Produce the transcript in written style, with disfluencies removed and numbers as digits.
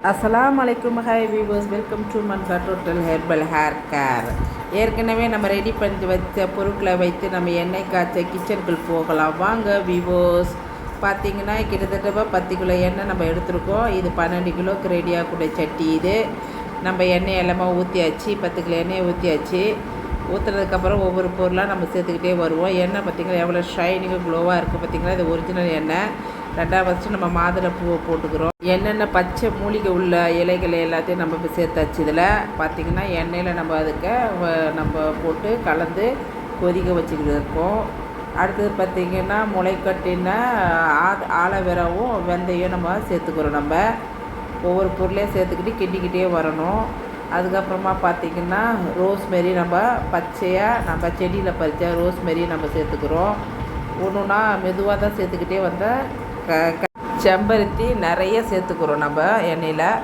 அஸ்ஸலாமு அலைக்கும். Hi viewers, welcome to மன்கா டோட்டல் ஹெர்பல் ஹேர் கேர். ஏற்கனவே நம்ம ரெடி பண்ணி வச்ச பொருட்களை வைத்து நம்ம எண்ணெய் காய்ச்ச கிச்சனுக்குள் போகலாம். வாங்க வீவர்ஸ். பார்த்திங்கன்னா கிட்டத்தட்ட 10 கிலோ எண்ணெய் நம்ம எடுத்துருக்கோம். இது 12 கிலோக்கு ரெடியாக கூட சட்டி. இது நம்ம எண்ணெய் எல்லாமே ஊற்றியாச்சு. 10 கிலோ எண்ணெயை ஊற்றியாச்சு. ஊற்றுனதுக்கப்புறம் ஒவ்வொரு பொருளாக நம்ம சேர்த்துக்கிட்டே வருவோம். எண்ணெய் பார்த்திங்கன்னா எவ்வளோ ஷைனிங்காக க்ளோவாக இருக்குது. பார்த்திங்கன்னா இது ஒரிஜினல் எண்ணெய். ரெண்டாவது ஃபஸ்ட்டு நம்ம மாதுளை பூவை போட்டுக்கிறோம். என்னென்ன பச்சை மூலிகை உள்ள இலைகளை எல்லாத்தையும் நம்ம இப்போ சேர்த்தாச்சு. இதில் பார்த்திங்கன்னா எண்ணெயில் நம்ம அதுக்கு நம்ம போட்டு கலந்து கொதிக்க வச்சுக்கிட்டு இருக்கோம். அடுத்தது பார்த்திங்கன்னா முளைக்கட்டின ஆலோவேராவும் வெந்தயம் நம்ம சேர்த்துக்கிறோம். நம்ம ஒவ்வொரு பொருளையும் சேர்த்துக்கிட்டு கிண்டிக்கிட்டே வரணும். அதுக்கப்புறமா பார்த்திங்கன்னா ரோஸ்மெரி நம்ம பச்சையாக நம்ம செடியில் பறித்த ரோஸ்மெரி நம்ம சேர்த்துக்கிறோம். ஒன்றுனா மெதுவாக தான் சேர்த்துக்கிட்டே வந்தால் செம்பருத்தி நிறைய சேர்த்துக்கிறோம் நம்ம எண்ணெயில்.